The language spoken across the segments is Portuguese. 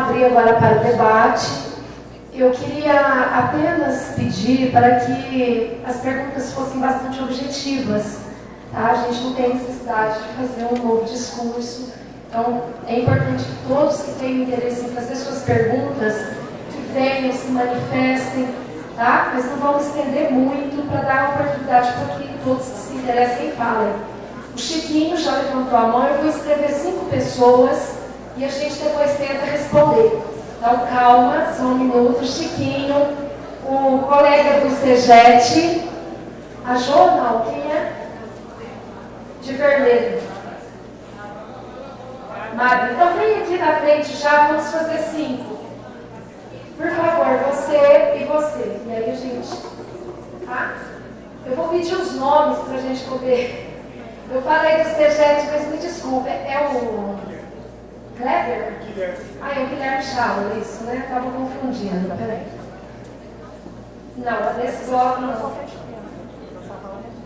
abrir agora para o debate. Eu queria apenas pedir para que as perguntas fossem bastante objetivas. Tá? A gente não tem necessidade de fazer um novo discurso. Então, é importante que todos que tenham interesse em fazer suas perguntas, que venham, se manifestem, tá? Mas não vamos estender muito para dar oportunidade para que todos que se interessem falem. O Chiquinho já levantou a mão, eu vou escrever 5 pessoas e a gente depois tenta responder. Então, calma, só um minuto. Chiquinho, o colega do CEGET, a Jo, não, quem é? De vermelho. Mari, então vem aqui na frente já, vamos fazer 5. Por favor, você e você. E aí, gente, tá? Eu vou pedir os nomes para a gente poder... Eu falei do CEGET, mas me desculpe, é o Kleber? Guilherme. Ah, é o Guilherme Chalo, isso, né? Estava confundindo, peraí. Não, nesse bloco não.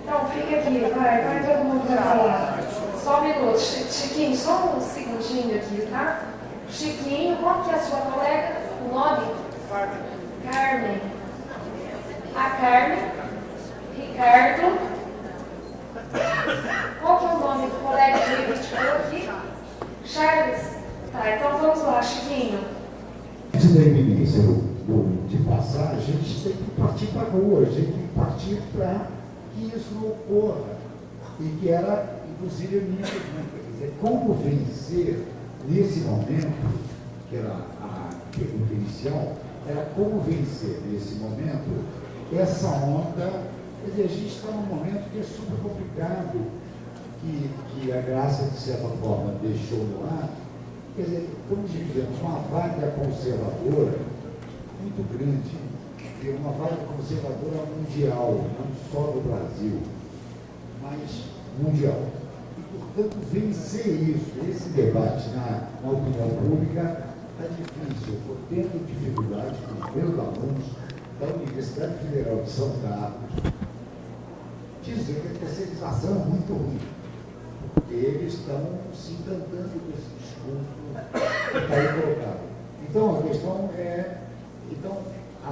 Não, fica aqui, vai todo mundo vai falar. Só um minuto, Chiquinho, só um segundinho aqui, tá? Chiquinho, qual que é a sua colega? O nome? Carmen. A Carmen. Ricardo. Qual que é o nome do colega que a gente falou aqui? Charles? Tá, então vamos lá, Chiquinho. Antes da iminência de passar, a gente tem que partir para a rua, a gente tem que partir para que isso não ocorra. E que era, inclusive, a minha pergunta, quer dizer, como vencer nesse momento, que era a pergunta inicial, era como vencer nesse momento essa onda. Quer dizer, a gente está num momento que é super complicado, que a Graça, de certa forma, deixou no ar. Quer dizer, estamos vivendo uma vaga conservadora muito grande, que é uma vaga conservadora mundial, não só do Brasil, mas mundial. E, portanto, vencer isso, esse debate na opinião pública, está difícil. Eu estou tendo dificuldade com os meus alunos da Universidade Federal de São Carlos dizer que a terceirização é muito ruim, porque eles estão se encantando com esse discurso que está aí colocado. Então, a questão é... Então, a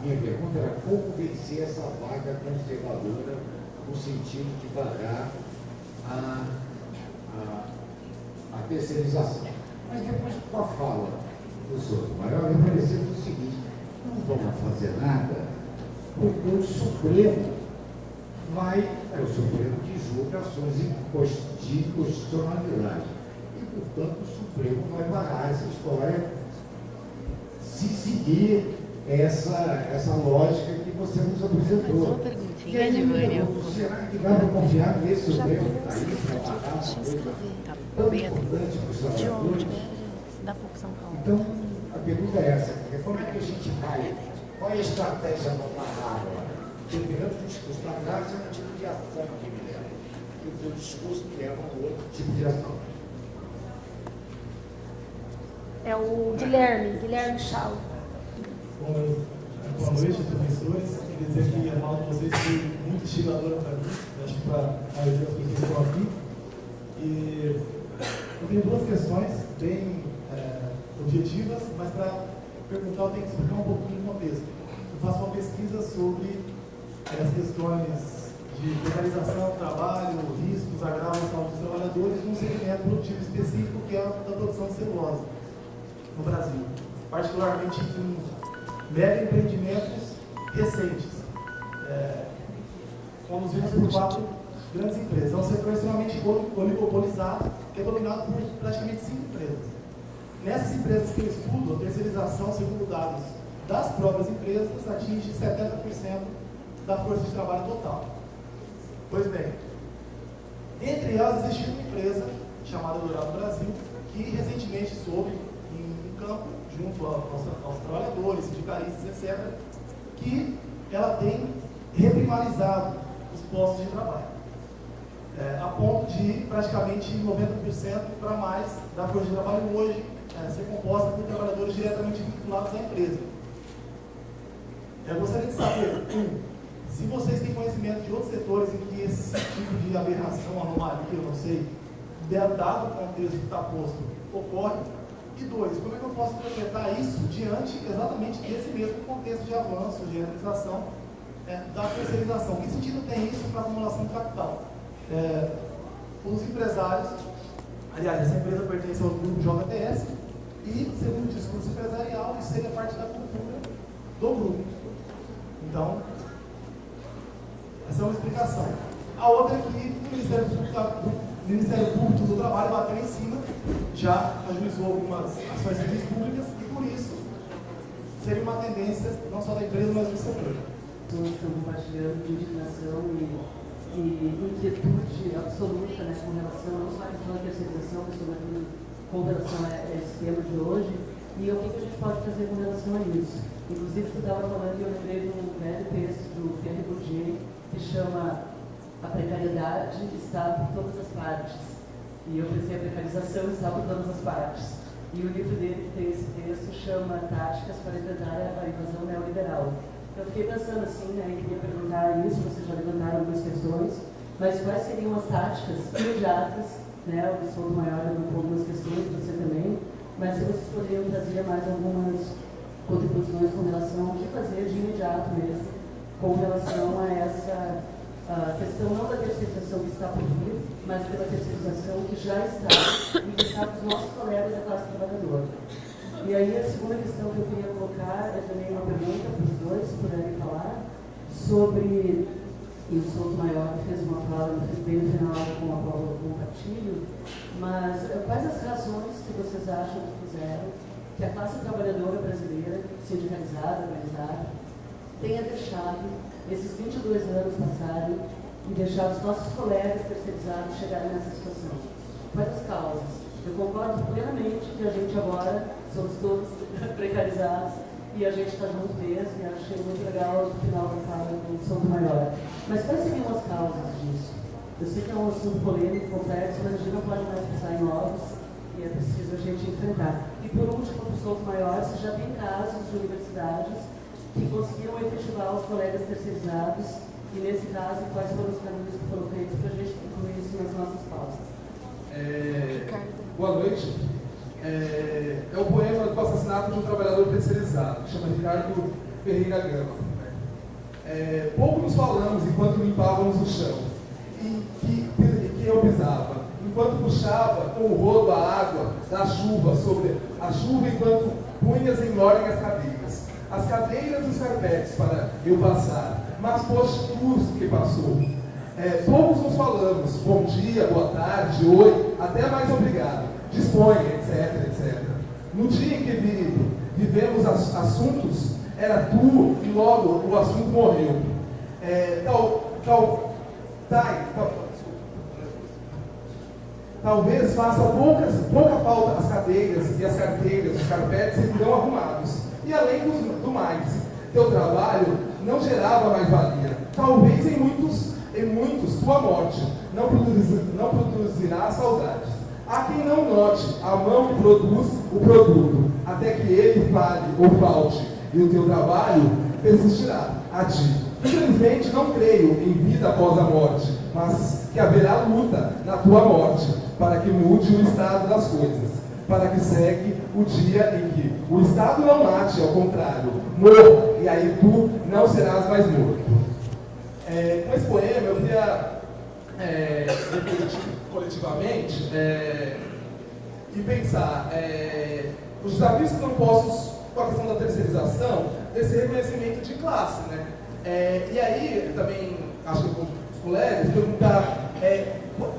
minha pergunta era como vencer essa vaga conservadora no sentido de pagar a terceirização. Mas depois, com a fala do Sotomayor, me pareceu o seguinte: não vamos fazer nada, porque o Supremo é o Supremo que julga ações de inconstitucionalidade. E, portanto, o Supremo vai parar essa história se seguir essa lógica que você nos apresentou. E aí, será que dá para confiar nesse Supremo que está aí para parar uma coisa tão importante para os trabalhadores? Então, a pergunta é essa: como é que a gente vai? Qual é a estratégia para parar agora? Terminando o discurso da Graça, é um tipo de ação que me leva. E o teu discurso leva a um outro tipo de ação. É o Guilherme Chalo. Boa noite, professores. Queria dizer que a aula de vocês foi muito instigadora para mim, acho que para a maioria das pessoas que estão aqui. E eu tenho 2 questões bem objetivas, mas para perguntar eu tenho que explicar um pouquinho o contexto. Eu faço uma pesquisa sobre as questões de precarização do trabalho, riscos, agravos à saúde dos trabalhadores num segmento produtivo específico que é o da produção de celulose no Brasil, particularmente em mega empreendimentos recentes, conduzidos por 4 grandes empresas. É um setor extremamente oligopolizado, que é dominado por praticamente 5 empresas. Nessas empresas que eu estudo, a terceirização, segundo dados das próprias empresas, atinge 70% da força de trabalho total. Pois bem, entre elas existe uma empresa chamada Dourado Brasil, que recentemente soube em campo, junto aos trabalhadores, sindicalistas, etc., que ela tem reprimarizado os postos de trabalho, a ponto de praticamente 90% para mais da força de trabalho hoje ser composta por trabalhadores diretamente vinculados à empresa. Eu gostaria de saber, se vocês têm conhecimento de outros setores em que esse tipo de aberração, anomalia, eu não sei, dado o contexto que está posto, ocorre, E dois, como é que eu posso interpretar isso diante exatamente desse mesmo contexto de avanço, de realização da terceirização? Que sentido tem isso para a acumulação de capital? Os empresários, aliás, essa empresa pertence ao grupo JTS e, segundo o discurso empresarial, isso seria parte da cultura do grupo. Então, essa é uma explicação. A outra é que o Ministério Público do Trabalho bateu em cima, já ajuizou algumas ações civis públicas e, por isso, seria uma tendência não só da empresa, mas do setor. Estão compartilhando de indignação e inquietude absoluta, né, com relação não só à questão da terceirização, mas sobretudo com relação a esse tema de hoje, e o que a gente pode fazer com relação a isso. Inclusive, tu estava falando e eu lembrei de um velho texto do Pierre Bourdieu, que chama A Precariedade está por todas as partes. E eu pensei, a precarização está por todas as partes. E o livro dele, que tem esse texto, chama Táticas para evitar a invasão neoliberal. Eu fiquei pensando assim, né, e queria perguntar isso, vocês já levantaram algumas questões, mas quais seriam as táticas imediatas, né, o Souto Maior levantou algumas questões, você também, mas se vocês poderiam trazer mais algumas contribuições com relação ao que fazer de imediato mesmo, com relação a essa questão não da terceirização que está por vir, mas pela terceirização que já está e que está dos nossos colegas da classe trabalhadora. E aí a segunda questão que eu queria colocar é também uma pergunta para os dois, se puderem falar, sobre, e o Souto Maior fez uma fala bem no final com a Paula com o Castilho, mas quais as razões que vocês acham que fizeram que a classe trabalhadora brasileira, sindicalizada, organizada, tenha deixado esses 22 anos passarem e deixado os nossos colegas terceirizados chegarem nessa situação? Quais as causas? Eu concordo plenamente que a gente agora somos todos precarizados e a gente está junto mesmo, e achei muito legal no final da fala do Souto Maior. Mas quais seriam as causas disso? Eu sei que é um assunto polêmico, complexo, mas a gente não pode mais pisar em ovos e é preciso a gente enfrentar. E por último, para o Souto Maior, se já tem casos de universidades que conseguiram efetivar os colegas terceirizados e, nesse caso, quais foram os caminhos que foram feitos para a gente incluir isso nas nossas pausas. Boa noite. É o poema do assassinato de um trabalhador terceirizado, que chama Ricardo Ferreira Gama. Pouco nos falamos enquanto limpávamos o chão, e que eu pisava, enquanto puxava com o rodo a água da chuva sobre a chuva, enquanto punhas em ordem as cadeiras e os carpetes para eu passar, mas poxa, tudo que passou. Poucos nos falamos, bom dia, boa tarde, oi, até mais obrigado, disponha, etc, etc. No dia em que vivemos assuntos, era tu e logo o assunto morreu. Talvez faça pouca falta as cadeiras e as carteiras, os carpetes serão arrumados. E além do mais, teu trabalho não gerava mais valia. Talvez em muitos tua morte não produzirá saudades. Há quem não note a mão que produz o produto, até que ele fale ou falte, e o teu trabalho persistirá a ti. Infelizmente não creio em vida após a morte, mas que haverá luta na tua morte, para que mude o estado das coisas, para que segue o dia em que o Estado não mate, ao contrário, morra, e aí tu não serás mais morto. Com esse poema eu queria refletir coletivamente e pensar os desafios que estão postos com a questão da terceirização, desse reconhecimento de classe, né? E aí também acho que com os colegas perguntar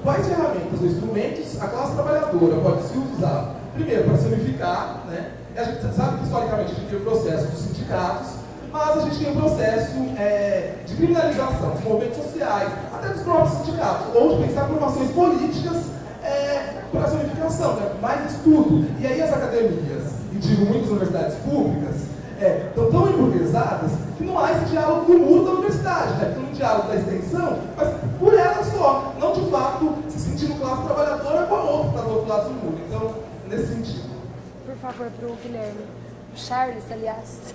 quais ferramentas ou instrumentos a classe trabalhadora pode se usar, primeiro para se unificar, né? A gente sabe que historicamente a gente tem o processo dos sindicatos, mas a gente tem o processo de criminalização dos movimentos sociais, até dos próprios sindicatos, ou de pensar formações políticas para essa unificação, né? Mais estudo. E aí as academias, e digo muitas universidades públicas, estão tão emburguesadas que não há esse diálogo do muro da universidade, né? Tem um diálogo da extensão, mas por ela só, não de fato se sentindo classe trabalhadora com a outra que está do outro lado do muro. Então, nesse sentido. Por favor, para o Guilherme. O Charles, aliás.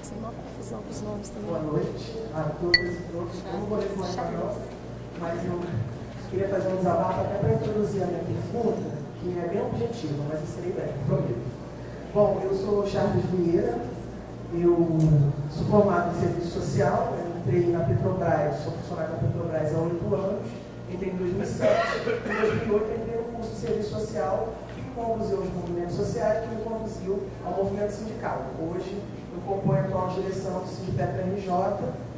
Sem uma confusão com os nomes também. Boa noite a todos e todos. Eu não vou responder não, mas eu queria fazer um desabafo até para introduzir a minha pergunta. que é bem objetiva, mas eu serei breve, prometo. Bom, eu sou Charles Vieira, eu sou formado em serviço social, eu entrei na Petrobras, sou funcionário da Petrobras há 8 anos, entrei em 2007, em 2008 entrei no curso de serviço social, que me conduziu aos movimentos sociais, que me conduziu ao movimento sindical. Hoje eu componho a atual direção do Sindicato RJ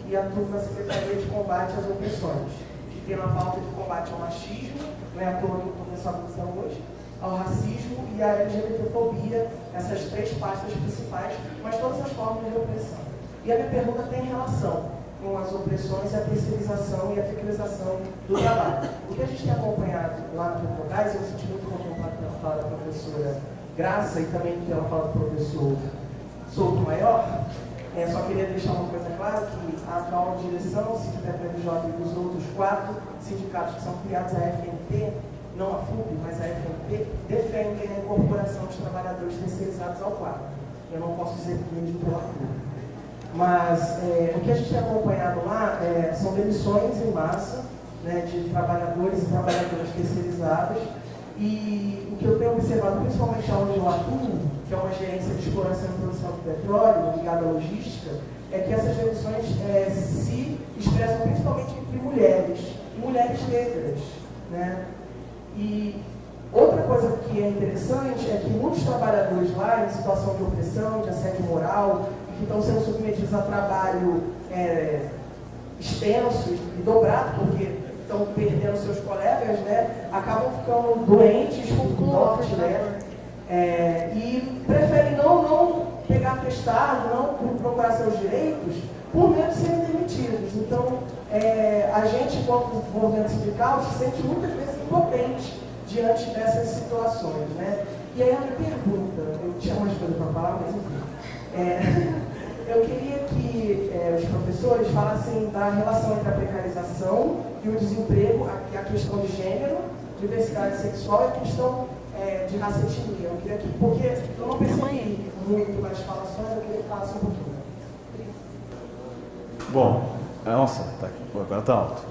e atuo na Secretaria de Combate às Opressões, que tem uma pauta de combate ao machismo, não é à toa que eu estou nessa função hoje, ao racismo e à LGBTfobia, essas 3 pastas principais, mas todas as formas de opressão. E a minha pergunta tem relação com as opressões, a terceirização e a precarização do trabalho. O que a gente tem acompanhado lá no Petrobras, eu senti muito contemplado pela fala da professora Graça e também pela fala do professor Souto Maior. Só queria deixar uma coisa clara, que a atual direção, o Sindicato RJ e os outros 4 sindicatos que são filiados à FNP, não a FUB, mas a FNP, defendem a incorporação dos trabalhadores terceirizados ao quadro. Eu não posso dizer que mesmo pela FUB. Mas o que a gente tem acompanhado lá são demissões em massa, né, de trabalhadores e trabalhadoras terceirizadas. E o que eu tenho observado, principalmente onde eu atuo, que é uma gerência de exploração e produção de petróleo ligada à logística, é que essas demissões se expressam principalmente entre mulheres, e mulheres negras, né? E outra coisa que é interessante é que muitos trabalhadores lá, em situação de opressão, de assédio moral, que estão sendo submetidos a trabalho extenso e dobrado, porque estão perdendo seus colegas, né, acabam ficando doentes por morte, né, e preferem não pegar atestado, não procurar seus direitos, por medo de serem demitidos. Então, a gente, enquanto movimento sindical, se sente muitas vezes impotente diante dessas situações, né? E aí a minha pergunta, eu tinha mais coisa para falar, mas enfim, eu queria que os professores falassem da relação entre a precarização e o desemprego, a questão de gênero, diversidade sexual e a questão de raça e etnia. Eu queria que, porque eu não percebi muito nas falações, eu queria que falasse um pouquinho. Bom, nossa, tá aqui, agora está alto.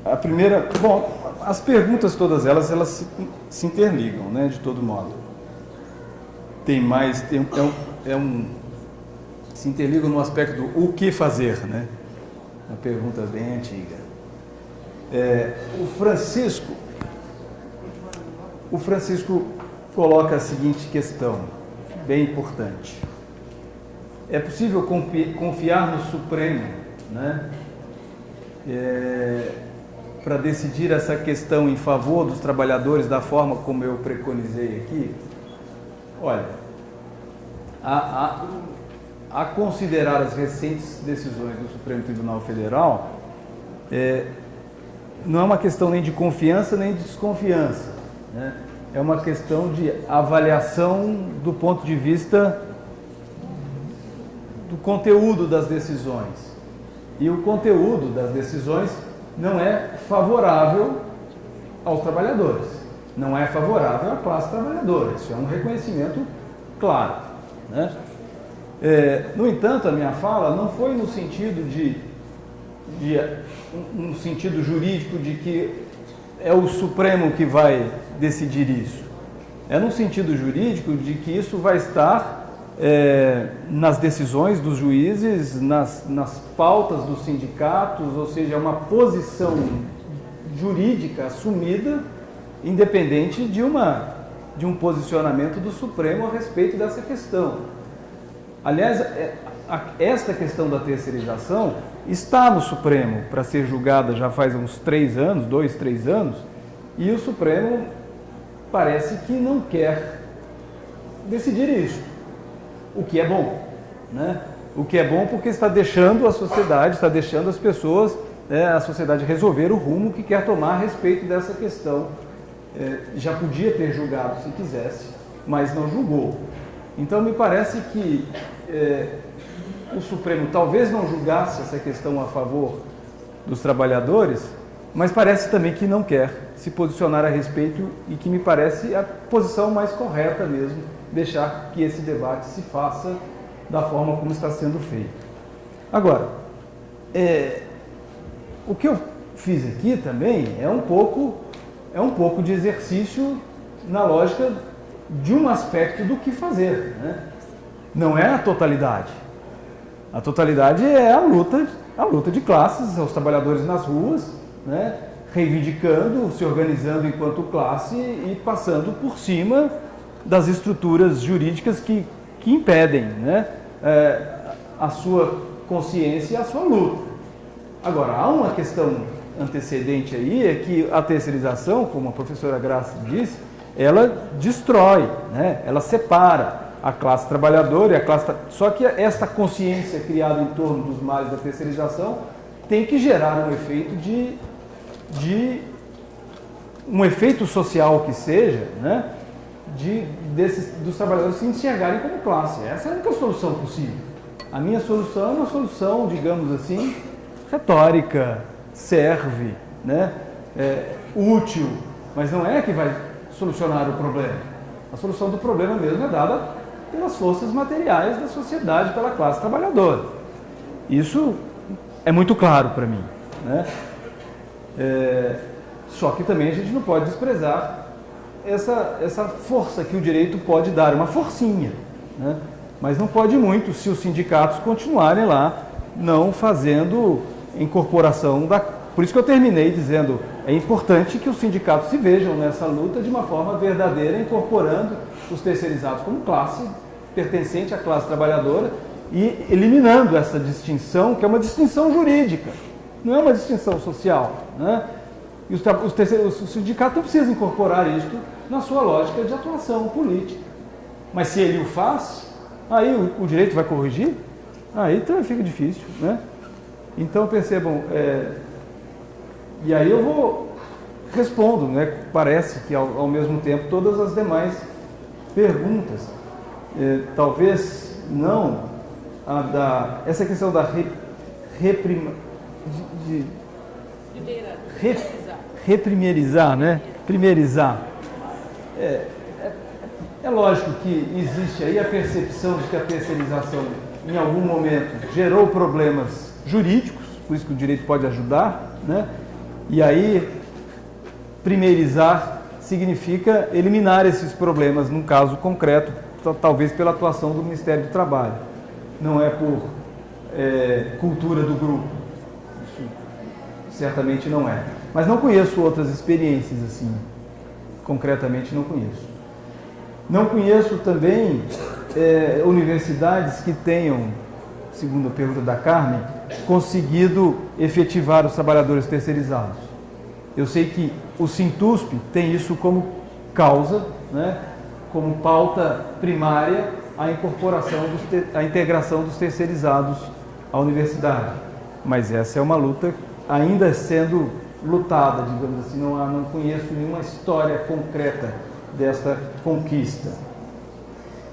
A primeira, bom, as perguntas todas elas se interligam, né, de todo modo. Se interligam no aspecto do o que fazer, né? Uma pergunta bem antiga. O Francisco coloca a seguinte questão, bem importante. É possível confiar no Supremo, né, para decidir essa questão em favor dos trabalhadores da forma como eu preconizei aqui? Olha, a considerar as recentes decisões do Supremo Tribunal Federal, não é uma questão nem de confiança nem de desconfiança, né? É uma questão de avaliação do ponto de vista do conteúdo das decisões. E o conteúdo das decisões não é favorável aos trabalhadores, não é favorável à classe trabalhadora. Isso é um reconhecimento claro, né? No entanto, a minha fala não foi no sentido um sentido jurídico de que é o Supremo que vai decidir isso. É no sentido jurídico de que isso vai estar nas decisões dos juízes, nas pautas dos sindicatos, ou seja, é uma posição jurídica assumida, independente de um posicionamento do Supremo a respeito dessa questão. Aliás, esta questão da terceirização está no Supremo para ser julgada já faz uns 3 anos, 2, 3 anos, e o Supremo parece que não quer decidir isso. O que é bom, né? O que é bom porque está deixando a sociedade, está deixando as pessoas, a sociedade resolver o rumo que quer tomar a respeito dessa questão. Já podia ter julgado se quisesse, mas não julgou. Então me parece que o Supremo talvez não julgasse essa questão a favor dos trabalhadores, mas parece também que não quer se posicionar a respeito e que me parece a posição mais correta mesmo, deixar que esse debate se faça da forma como está sendo feito. Agora, o que eu fiz aqui também é um pouco é um pouco de exercício na lógica de um aspecto do que fazer, né? Não é a totalidade. A totalidade é a luta de classes, os trabalhadores nas ruas, né? Reivindicando, se organizando enquanto classe e passando por cima das estruturas jurídicas que impedem, né? A sua consciência e a sua luta. Agora, há uma questão antecedente aí, é que a terceirização, como a professora Graça disse, ela destrói, né? Ela separa a classe trabalhadora e a classe... Só que esta consciência criada em torno dos males da terceirização tem que gerar um efeito um efeito social que seja, né? Dos trabalhadores se enxergarem como classe. Essa é a única solução possível. A minha solução é uma solução, digamos assim, retórica, serve, né? Útil, mas não é que vai solucionar o problema. A solução do problema mesmo é dada pelas forças materiais da sociedade, pela classe trabalhadora. Isso é muito claro para mim, né? Só que também a gente não pode desprezar essa força que o direito pode dar, uma forcinha, né? Mas não pode muito se os sindicatos continuarem lá não fazendo incorporação da... Por isso que eu terminei dizendo, é importante que os sindicatos se vejam nessa luta de uma forma verdadeira, incorporando os terceirizados como classe pertencente à classe trabalhadora e eliminando essa distinção, que é uma distinção jurídica, não é uma distinção social, né? E os sindicatos não precisam incorporar isto na sua lógica de atuação política. Mas se ele o faz, aí o direito vai corrigir? Aí também fica difícil, né? Então percebam, e aí eu respondo, né? Parece que ao mesmo tempo todas as demais perguntas. Talvez não essa questão da reprimerizar, né? Primeirizar. É lógico que existe aí a percepção de que a terceirização, em algum momento, gerou problemas jurídicos, por isso que o direito pode ajudar, né? E aí, primeirizar significa eliminar esses problemas, num caso concreto, talvez pela atuação do Ministério do Trabalho. Não é por cultura do grupo. Isso certamente não é. Mas não conheço outras experiências assim. Concretamente não conheço. Não conheço também universidades que tenham, segundo a pergunta da Carmen, conseguido efetivar os trabalhadores terceirizados. Eu sei que o Sintusp tem isso como causa, né, como pauta primária, a incorporação, a integração dos terceirizados à universidade. Mas essa é uma luta ainda sendo lutada, digamos assim, não conheço nenhuma história concreta desta conquista.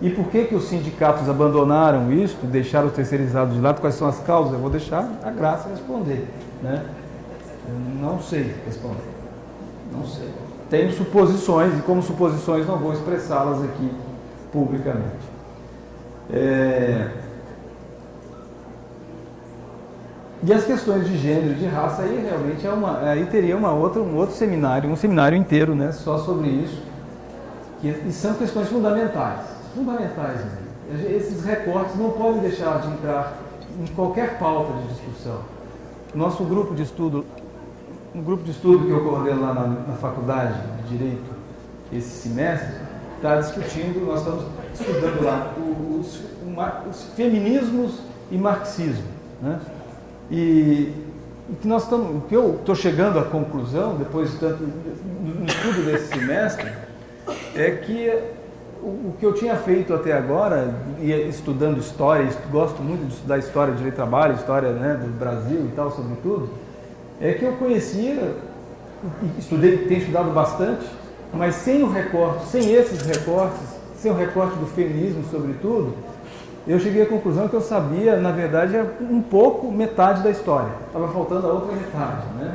E por que os sindicatos abandonaram isso, deixaram os terceirizados de lado? Quais são as causas? Eu vou deixar a Graça responder, né? Eu não sei responder. Não sei. Tenho suposições, e como suposições não vou expressá-las aqui publicamente. E as questões de gênero e de raça, aí realmente aí teria um outro seminário, um seminário inteiro, né, só sobre isso. E são questões fundamentais. Fundamentais, né? Esses recortes não podem deixar de entrar em qualquer pauta de discussão. Nosso grupo de estudo, um grupo de estudo que eu coordeno lá na Faculdade de Direito esse semestre, está discutindo, nós estamos estudando lá os feminismos e marxismo, né? E o que eu estou chegando à conclusão, depois de tanto no estudo desse semestre, é que o que eu tinha feito até agora, estudando história, gosto muito de estudar história de direito do trabalho, história, né, do Brasil e tal, sobretudo, é que eu conhecia, tenho estudado bastante, mas sem esses recortes, sem o recorte do feminismo, sobretudo, eu cheguei à conclusão que eu sabia, na verdade, metade da história. Estava faltando a outra metade, né?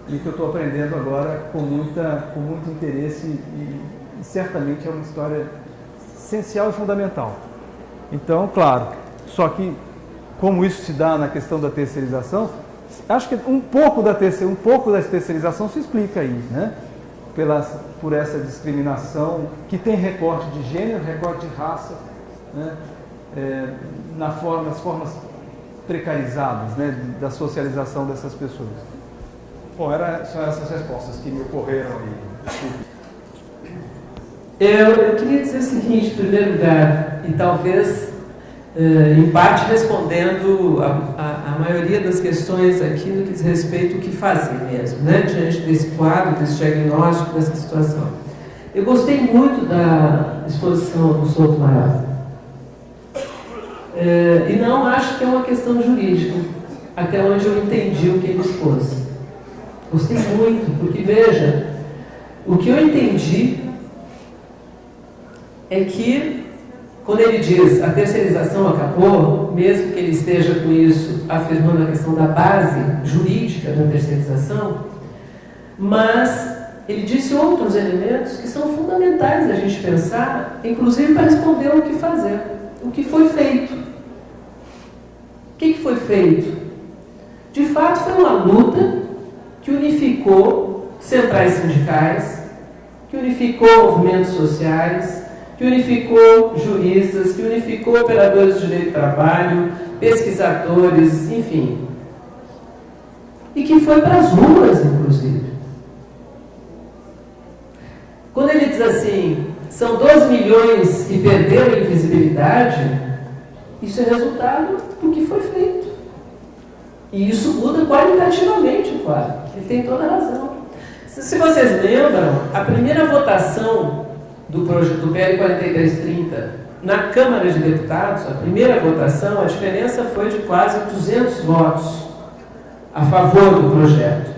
E que eu estou aprendendo agora com muito interesse e certamente é uma história essencial e fundamental. Então, claro, só que como isso se dá na questão da terceirização, acho que um pouco da terceirização se explica aí, né? por essa discriminação, que tem recorte de gênero, recorte de raça, né? Nas formas precarizadas, né, da socialização dessas pessoas. Bom, são essas respostas que me ocorreram aí. Desculpe. Eu queria dizer o seguinte, em primeiro lugar, e talvez em parte respondendo a maioria das questões aqui no que diz respeito ao que fazer mesmo, né, diante desse quadro, desse diagnóstico, dessa situação. Eu gostei muito da exposição do Souto Maior. E não acho que é uma questão jurídica, até onde eu entendi o que ele expôs. Gostei muito, porque veja, o que eu entendi é que, quando ele diz a terceirização acabou, mesmo que ele esteja com isso afirmando a questão da base jurídica da terceirização, mas ele disse outros elementos que são fundamentais a gente pensar, inclusive para responder o que fazer, o que foi feito. O que foi feito? De fato, foi uma luta que unificou centrais sindicais, que unificou movimentos sociais, que unificou juristas, que unificou operadores de direito do trabalho, pesquisadores, enfim. E que foi para as ruas, inclusive. Quando ele diz assim, são 12 milhões que perderam a invisibilidade, isso é resultado do que foi feito. E isso muda qualitativamente o quadro. Ele tem toda a razão. Se vocês lembram, a primeira votação do PL 4330 na Câmara de Deputados, a primeira votação, a diferença foi de quase 200 votos a favor do projeto.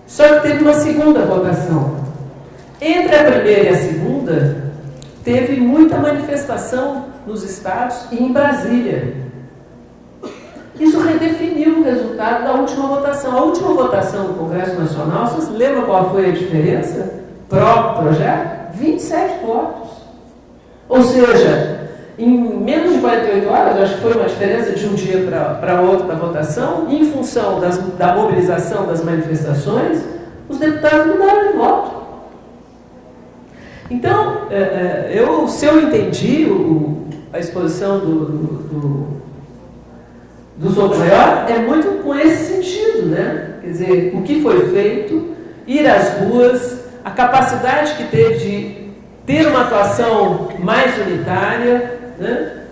Só que teve uma segunda votação. Entre a primeira e a segunda, teve muita manifestação nos estados e em Brasília. Isso redefiniu o resultado da última votação. A última votação do Congresso Nacional, vocês lembram qual foi a diferença pró-projeto? 27 votos. Ou seja, em menos de 48 horas, acho que foi uma diferença de um dia para outro da votação, em função da mobilização das manifestações, os deputados mudaram de voto. Então, se eu entendi a exposição do Souto Maior, é muito com esse sentido, né? Quer dizer, o que foi feito, ir às ruas, a capacidade que teve de ter uma atuação mais unitária, né?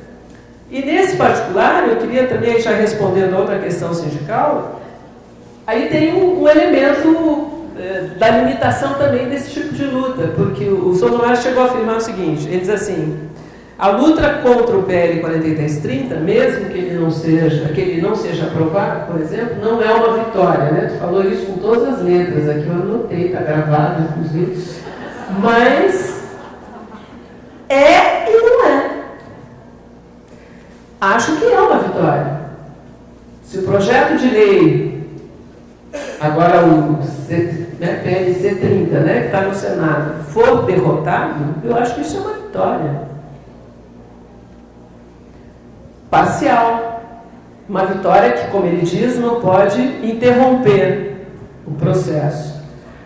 E nesse particular, eu queria também, já respondendo a outra questão sindical, aí tem um elemento da limitação também desse tipo de luta, porque o Souto Maior chegou a afirmar o seguinte, ele diz assim, a luta contra o PL 4330, mesmo que ele não seja aprovado, por exemplo, não é uma vitória, né? Tu falou isso com todas as letras aqui, eu anotei, está gravado, inclusive. Mas é e não é. Acho que é uma vitória. Se o projeto de lei, agora o PLC 30, né, que está no Senado, for derrotado, eu acho que isso é uma vitória. Parcial. Uma vitória que, como ele diz, não pode interromper o processo.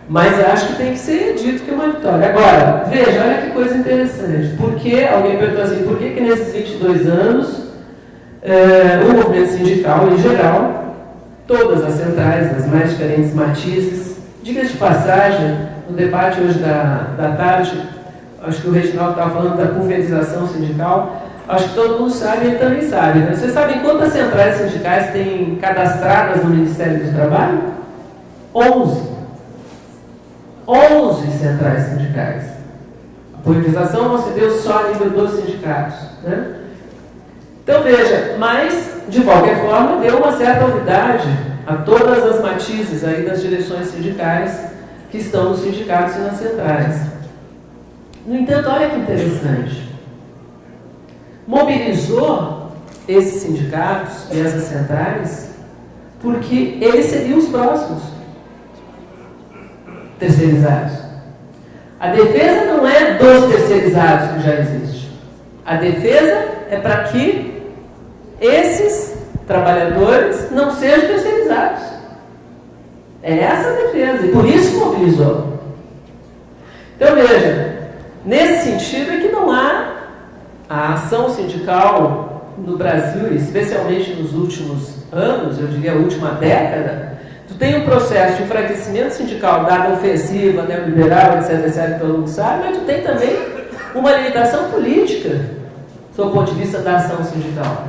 Mas acho que tem que ser dito que é uma vitória. Agora, veja, olha que coisa interessante. Alguém perguntou assim, por que nesses 22 anos o movimento sindical, em geral, todas as centrais, das mais diferentes matizes, diga de passagem, no debate hoje da tarde, acho que o Reginaldo estava falando da pulverização sindical, acho que todo mundo sabe, ele também sabe. Né? Vocês sabem quantas centrais sindicais têm cadastradas no Ministério do Trabalho? 11. 11 centrais sindicais. A pulverização não se deu só a nível dos sindicatos. Né? Então veja, mas de qualquer forma deu uma certa unidade a todas as matizes aí das direções sindicais que estão nos sindicatos e nas centrais. No entanto, olha que interessante. Mobilizou esses sindicatos e essas centrais porque eles seriam os próximos terceirizados. A defesa não é dos terceirizados que já existe. A defesa é para que esses trabalhadores não sejam terceirizados. É essa a defesa, e por isso mobilizou. Então, veja, nesse sentido é que não há a ação sindical no Brasil, especialmente nos últimos anos, eu diria a última década. Tu tem um processo de enfraquecimento sindical dada ofensiva, neoliberal, etc., que todo mundo sabe, mas tu tem também uma limitação política, sob o ponto de vista da ação sindical.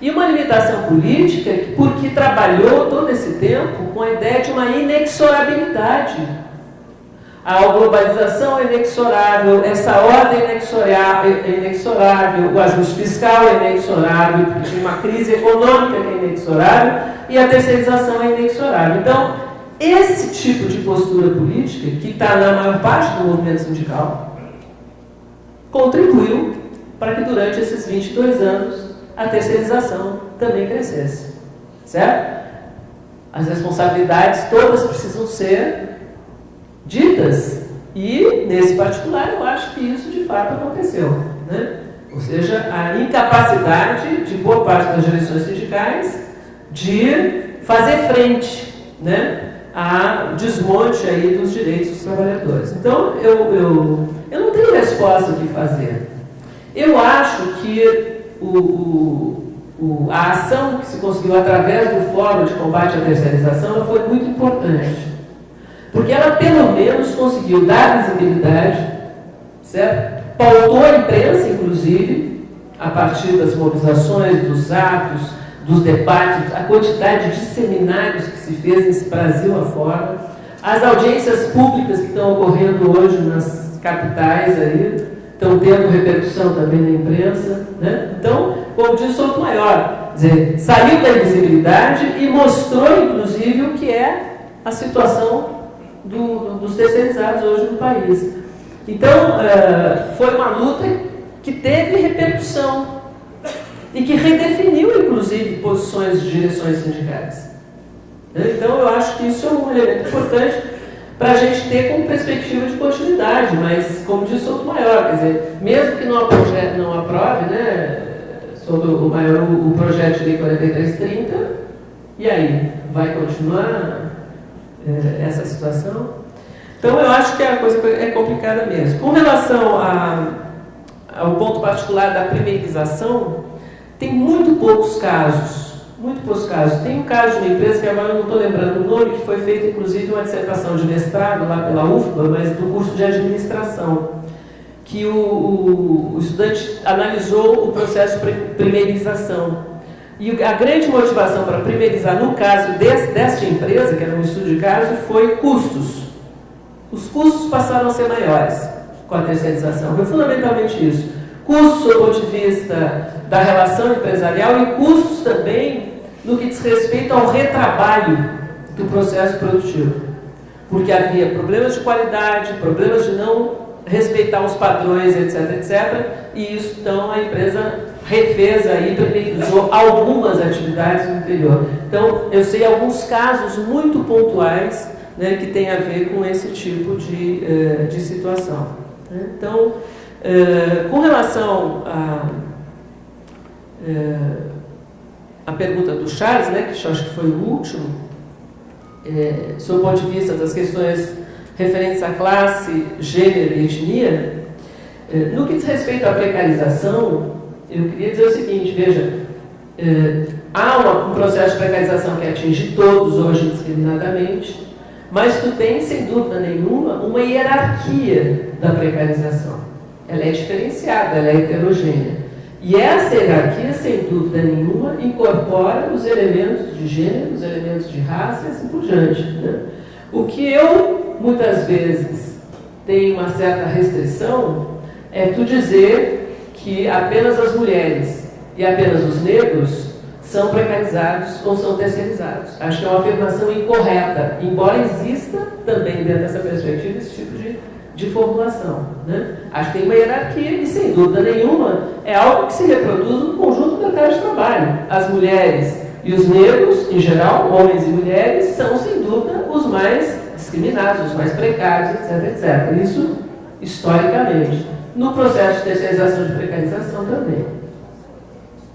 E uma limitação política porque trabalhou todo esse tempo com a ideia de uma inexorabilidade. A globalização é inexorável, essa ordem é inexorável, o ajuste fiscal é inexorável, porque tinha uma crise econômica que é inexorável, e a terceirização é inexorável. Então, esse tipo de postura política, que está na maior parte do movimento sindical, contribuiu para que durante esses 22 anos a terceirização também crescesse. Certo? As responsabilidades todas precisam ser ditas, e nesse particular eu acho que isso de fato aconteceu, né? Ou seja, a incapacidade de boa parte das direções sindicais de fazer frente, né, a desmonte aí dos direitos dos trabalhadores. Então eu não tenho resposta do que fazer. Eu acho que a ação que se conseguiu através do Fórum de Combate à Terceirização ela foi muito importante. Porque ela, pelo menos, conseguiu dar visibilidade, certo? Pautou a imprensa, inclusive, a partir das mobilizações, dos atos, dos debates, a quantidade de seminários que se fez nesse Brasil afora, as audiências públicas que estão ocorrendo hoje nas capitais aí, estão tendo repercussão também na imprensa, né? Então, como diz Souto Maior, dizer, saiu da invisibilidade e mostrou, inclusive, o que é a situação dos terceirizados hoje no país. Então, foi uma luta que teve repercussão e que redefiniu, inclusive, posições de direções sindicais. Então, eu acho que isso é um elemento importante para a gente ter como perspectiva de continuidade, mas, como disse Souto Maior, quer dizer, mesmo que não aprove, né, sobre o projeto de lei 4330, e aí, vai continuar essa situação? Então, eu acho que a coisa é complicada mesmo. Com relação ao ponto particular da primeirização, tem muito poucos casos. Tem um caso de uma empresa, que agora eu não estou lembrando o nome, que foi feita, inclusive, uma dissertação de mestrado lá pela UFBA, mas do curso de administração, que o estudante analisou o processo de primeirização. E a grande motivação para primeirizar, no caso desta empresa, que era um estudo de caso, foi custos. Os custos passaram a ser maiores com a terceirização. Foi fundamentalmente isso. Custos do ponto de vista da relação empresarial e custos também no que diz respeito ao retrabalho do processo produtivo. Porque havia problemas de qualidade, problemas de não respeitar os padrões, etc. E isso, então, a empresa refez aí, primeirizou algumas atividades no interior. Então, eu sei alguns casos muito pontuais, né, que tem a ver com esse tipo de situação. Então, com relação à pergunta do Charles, né, que eu acho que foi o último, sob o ponto de vista das questões referentes à classe, gênero e etnia, no que diz respeito à precarização, eu queria dizer o seguinte, veja, há um processo de precarização que atinge todos hoje indiscriminadamente, mas tu tem, sem dúvida nenhuma, uma hierarquia da precarização. Ela é diferenciada, ela é heterogênea. E essa hierarquia, sem dúvida nenhuma, incorpora os elementos de gênero, os elementos de raça e assim por diante, né? O que eu, muitas vezes, tenho uma certa restrição é tu dizer que apenas as mulheres e apenas os negros são precarizados ou são terceirizados. Acho que é uma afirmação incorreta, embora exista também dentro dessa perspectiva esse tipo de formulação, né? Acho que tem uma hierarquia e, sem dúvida nenhuma, é algo que se reproduz no conjunto do mercado de trabalho. As mulheres e os negros, em geral, homens e mulheres, são, sem dúvida, os mais discriminados, os mais precários, etc. Isso, historicamente. No processo de terceirização e de precarização também.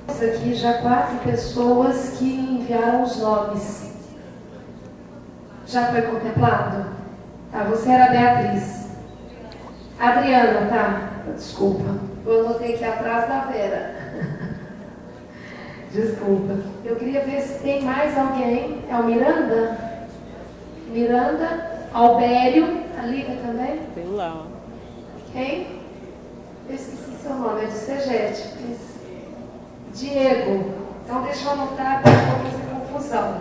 Aqui já 4 pessoas que enviaram os nomes. Já foi contemplado? Tá, você era a Beatriz. Adriana, tá? Desculpa. Eu anotei aqui atrás da Vera. Desculpa. Eu queria ver se tem mais alguém. É o Miranda? Miranda, Albério, a Lívia também? Tem lá, ó. Quem? Eu esqueci seu nome, é de Segete. Diego. Então deixa eu anotar para não fazer confusão.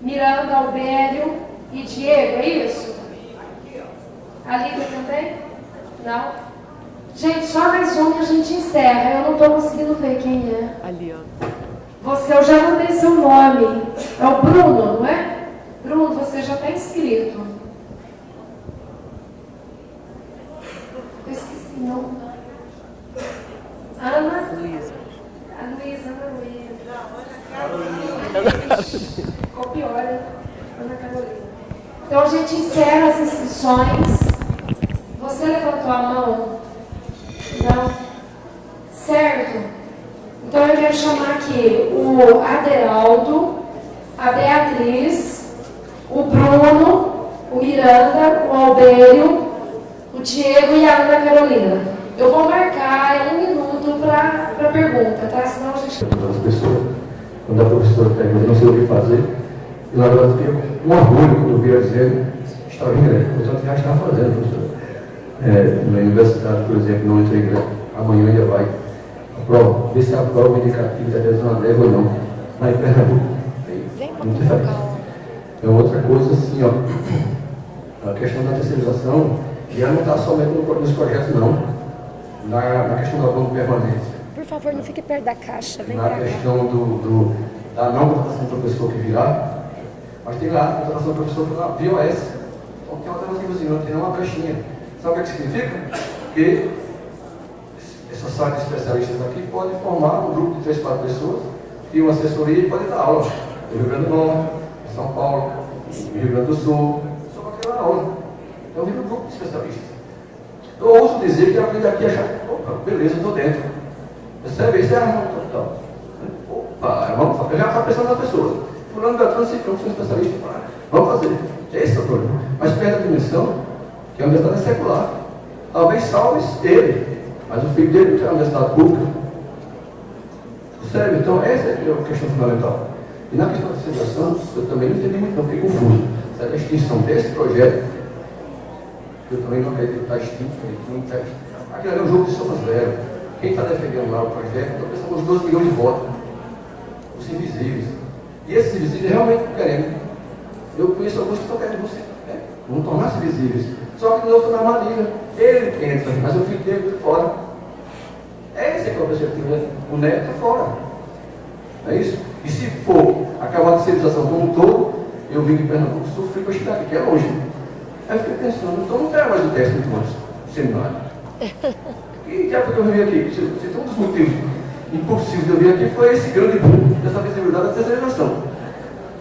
Miranda, Albério e Diego, é isso? A Lívia também? Não? Gente, só mais um que a gente encerra. Eu não estou conseguindo ver quem é. Ali, ó. Você, eu já anotei seu nome. É o Bruno, não é? Bruno, você já está inscrito. Eu esqueci, não. Ana? Luísa. A Luísa, Ana Luísa. Copiou, né? Ana Carolina. Então a gente encerra as inscrições. Você levantou a mão? Não? Certo? Então eu quero chamar aqui o Aderaldo, a Beatriz, o Bruno, o Miranda, o Albério, o Diego e a Ana Carolina. Eu vou marcar 1 minuto para pergunta, tá? Senão a gente... As pessoas, quando a professora pergunta, não sei o que fazer, e na verdade fiquei com um orgulho quando eu via dizendo, estava em greve, portanto já está fazendo, professor. Na universidade, por exemplo, não entrei em greve, amanhã ainda vai. A prova, ver se a prova indicativa de adesão à greve ou não, lá em Pernambuco. Muito diferente. Então, outra coisa, assim, ó, a questão da terceirização, já não está somente nos projetos, não. Na questão da banca permanência. Por favor, não fique perto da caixa, vem Na pra cá. questão da não contratação do professor que virá, mas tem lá a contratação do professor pela VOS. Então tem uma alternativazinha, não tem uma brechinha. Sabe o que significa? Que essa sala de especialistas aqui pode formar um grupo de 3, 4 pessoas, tem uma assessoria e pode dar aula. No Rio Grande do Norte, em São Paulo, no Rio Grande do Sul, só para criar aula. Então vira um grupo de especialistas. Eu ouço dizer que alguém daqui acha, opa, beleza, estou dentro. Percebe? Isso é a mão total. Opa, vamos fazer. Eu já estava pensando nas pessoas. Fulano Beltrano, Ciclano, são especialistas. Vamos fazer. Esse é o problema. Mas perde a dimensão que a universidade é secular. Talvez salve ele, mas o filho dele tem a universidade pública. Percebe? Então, essa é a questão fundamental. E na questão da terceirização, eu também não entendi muito, não fiquei confuso. Se a extinção desse projeto, eu também não acredito que está extinto, aquilo é um jogo de soma zero. Quem está defendendo lá o projeto, está pensando nos 12 milhões de votos, os invisíveis. E esses invisíveis realmente não querem. Eu conheço alguns que estão querendo vão tornar-se visíveis. Só que não estão na armadilha. Ele entra, mas o filho dele está fora. Esse é que é o perspectiva. O neto está fora. Não é isso? E se for acabar a terceirização como um todo, eu vim de Pernambuco, sofri para chegar aqui, que é longe. Aí eu fiquei pensando, então não quero mais o teste muito antes, o seminário. E já porque eu vim aqui, se um dos motivos impossíveis de eu vir aqui foi esse grande boom dessa visibilidade da terceirização.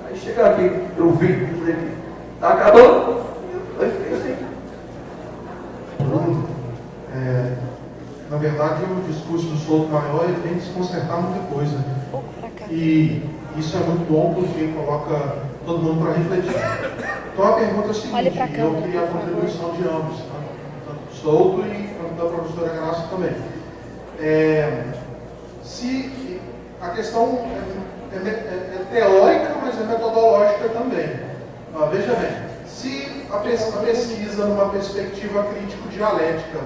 Aí chegar aqui, eu vi, dizer que está acabando, eu fiquei assim. Bruno, na verdade o discurso do Souto Maior ele vem desconcertar muita coisa. E isso é muito bom porque coloca todo mundo para refletir. Então a pergunta é a seguinte, eu queria a contribuição de ambos, tanto do Souto e da professora Graça também. Se a questão é teórica, mas é metodológica também. Veja bem, se a pesquisa, numa perspectiva crítico-dialética,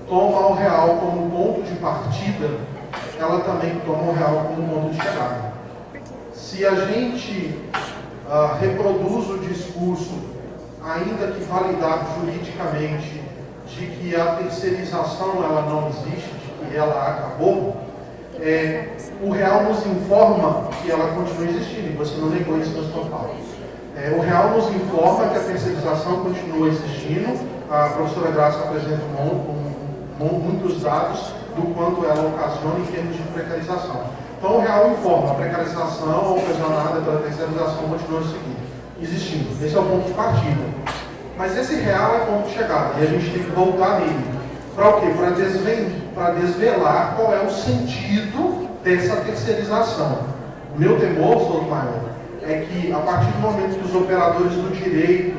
toma o real como ponto de partida, ela também toma o real como ponto de chegada. Se a gente reproduz o discurso, ainda que validado juridicamente, de que a terceirização ela não existe, de que ela acabou, o real nos informa que ela continua existindo, e você não negou isso na sua fala. O real nos informa que a terceirização continua existindo. A professora Graça apresenta muitos dados do quanto ela ocasiona em termos de precarização. Então, o real informa, a precarização ocasionada pela terceirização continua existindo. Esse é o ponto de partida. Mas esse real é ponto de chegada, e a gente tem que voltar nele. Para o quê? Para desvelar qual é o sentido dessa terceirização. O meu temor, Souto Maior, é que a partir do momento que os operadores do direito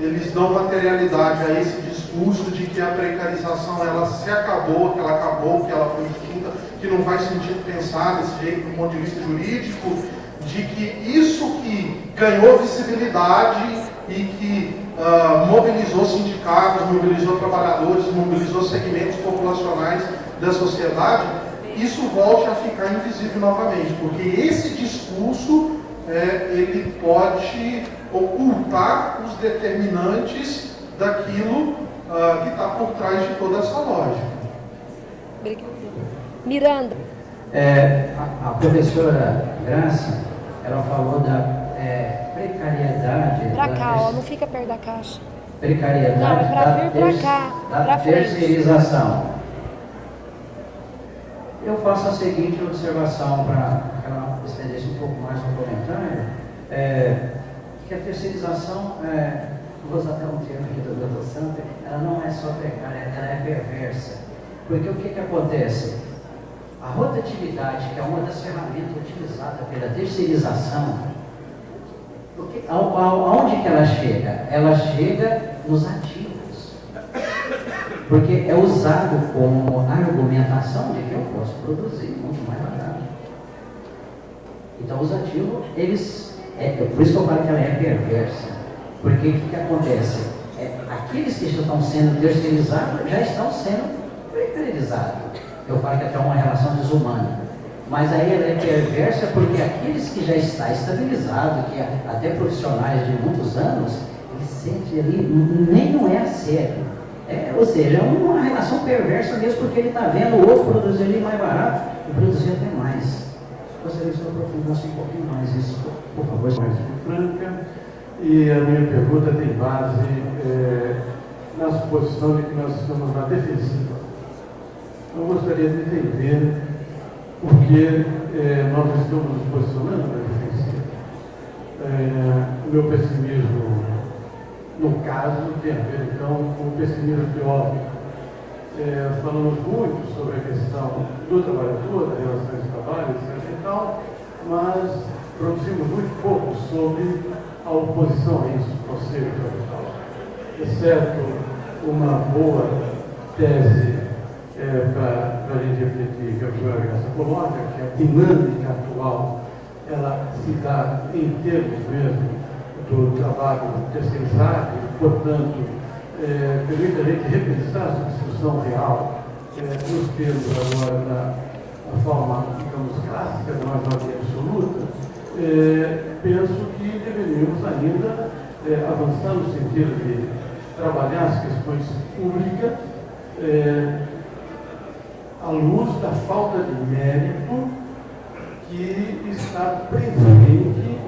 eles dão materialidade a esse discurso de que a precarização ela se acabou, que ela foi extinta, que não faz sentido pensar desse jeito do ponto de vista jurídico, de que isso que ganhou visibilidade e que mobilizou sindicatos, mobilizou trabalhadores, mobilizou segmentos populacionais da sociedade, isso volte a ficar invisível novamente, porque esse discurso ele pode ocultar os determinantes daquilo que está por trás de toda essa lógica. Obrigada. Miranda. A professora Graça, ela falou da precariedade. Pra cá, ó, não fica perto da caixa. Precariedade não, é pra vir pra cá, da terceirização. Eu faço a seguinte observação para ela estender um pouco mais no comentário, que a terceirização, vou usar até um termo aqui do Dr. Santa, ela não é só precária, ela é perversa. Porque o que acontece? A rotatividade, que é uma das ferramentas utilizadas pela terceirização, aonde que ela chega? Ela chega nos ativos. Porque é usado como argumentação de que eu posso produzir muito mais barato. Então os ativos, por isso que eu falo que ela é perversa. Porque o que acontece? Aqueles que já estão sendo terceirizados já estão sendo precarizados. Eu falo que até uma relação desumana. Mas aí ela é perversa porque aqueles que já está estabilizado, que até profissionais de muitos anos, eles sentem ali, nem não é a sério. Ou seja, é uma relação perversa mesmo, porque ele está vendo o outro produzir ali mais barato e produzir até mais. Gostaria que você aprofundasse um pouquinho mais isso, por favor. Mais franca, e a minha pergunta tem base na suposição de que nós estamos na defensiva. Eu gostaria de entender por que nós estamos nos posicionando na defensiva. O meu pessimismo, no caso, tem a ver, então, com o pessimismo teórico. Falamos muito sobre a questão do trabalhador, da relação de trabalho, etc. e tal, mas produzimos muito pouco sobre a oposição a isso, conselho capital. Exceto uma boa tese para a gente refletir que a professora Graça coloca, que a dinâmica atual, ela se dá em termos mesmo do trabalho terceirizado, portanto, permite a gente repensar a substituição real, nos termos agora da forma, digamos, clássica da maioria absoluta. Penso que deveríamos ainda avançar no sentido de trabalhar as questões públicas à luz da falta de mérito que está presente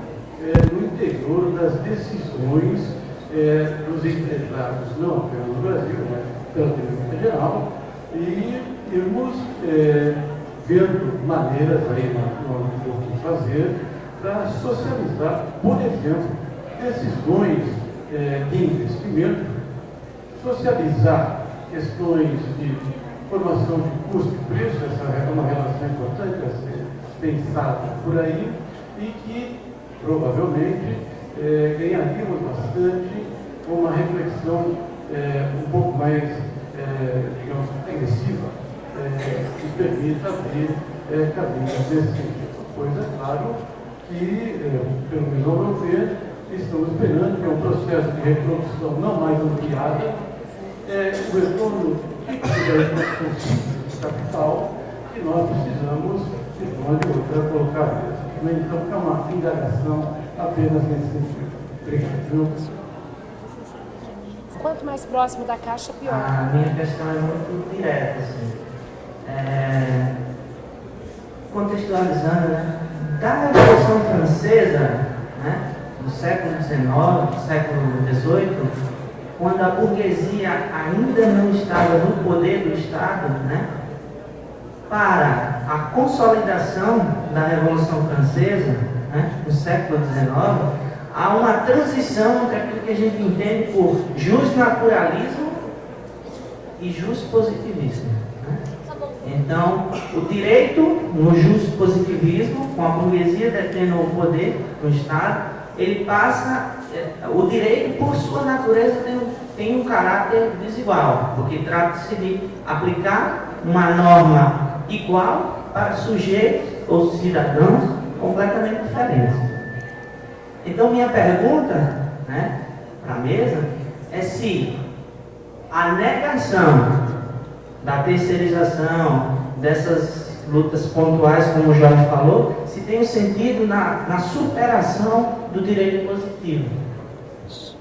no interior das decisões dos empresários, não apenas no Brasil, mas pela economia geral, e irmos vendo maneiras aí no que fazer para socializar, por exemplo, decisões de investimento, socializar questões de formação de custo e preço, essa é uma relação importante a ser pensada por aí, e que provavelmente ganharíamos bastante com uma reflexão um pouco mais, digamos, agressiva, que permita abrir caminhos nesse sentido. Pois é claro que, pelo menos ao meu ver, estamos esperando que é um processo de reprodução não mais ampliada, o retorno típico da reprodução do capital, que nós precisamos, de uma ou de outra, colocar mesmo. Então, é uma indagação apenas nesse sentido. Obrigado. Quanto mais próximo da caixa, pior. A minha questão é muito direta, assim. Contextualizando, né? Da Revolução Francesa, né, no século XIX, século XVIII, quando a burguesia ainda não estava no poder do Estado, né, para a consolidação da Revolução Francesa, né, no século XIX, há uma transição entre aquilo que a gente entende por justnaturalismo e justpositivismo. Né? Então, o direito no justpositivismo, com a burguesia detendo o poder do Estado, ele passa, o direito por sua natureza tem um caráter desigual, porque trata-se de aplicar uma norma igual para sujeitos ou cidadãos completamente diferentes. Então minha pergunta, né, para a mesa é se a negação da terceirização, dessas lutas pontuais, como o Jorge falou, se tem um sentido na superação do direito positivo,